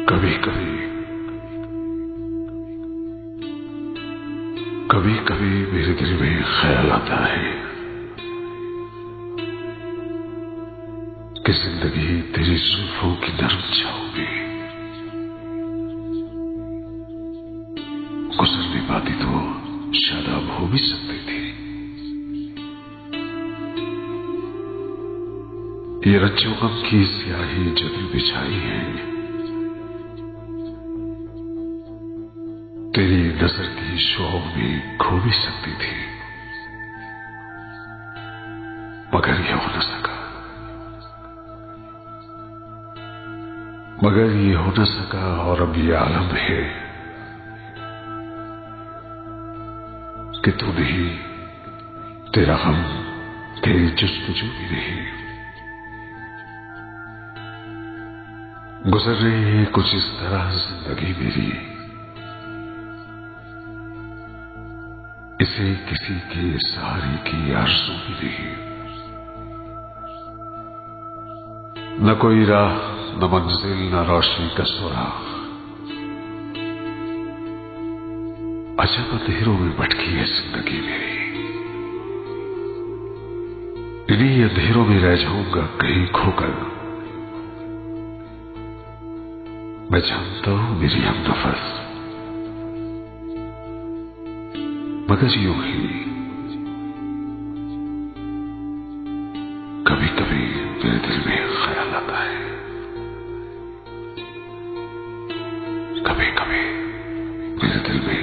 कभी कभी कभी कभी मेरे दिल में ख्याल आता है कि जिंदगी तेरी जुल्फों की नरम छांव में गुजरने पाती तो शायद अब हो भी सकती थी। ये रज्जो गम की स्याही जो दिल बिछाई है, तेरी नजर की शौक में खो भी सकती थी, मगर ये हो न सका। मगर ये हो न सका और अब ये आलम है कि तू नहीं, तेरा गम, तेरी जुस्तजू भी नहीं। गुजर रही है कुछ इस तरह जिंदगी मेरी, इसे किसी के सहारे की आरज़ू भी नहीं। न कोई राह, न मंजिल, न रोशनी का सुराग, अजब अंधेरों में भटकी है जिंदगी मेरी। इन्हीं अंधेरों में रह जाऊंगा कहीं खोकर। मैं जानता हूं मेरी हमनफस, मगर यूं ही कभी कभी मेरे दिल में ख्याल आता है, कभी कभी मेरे दिल में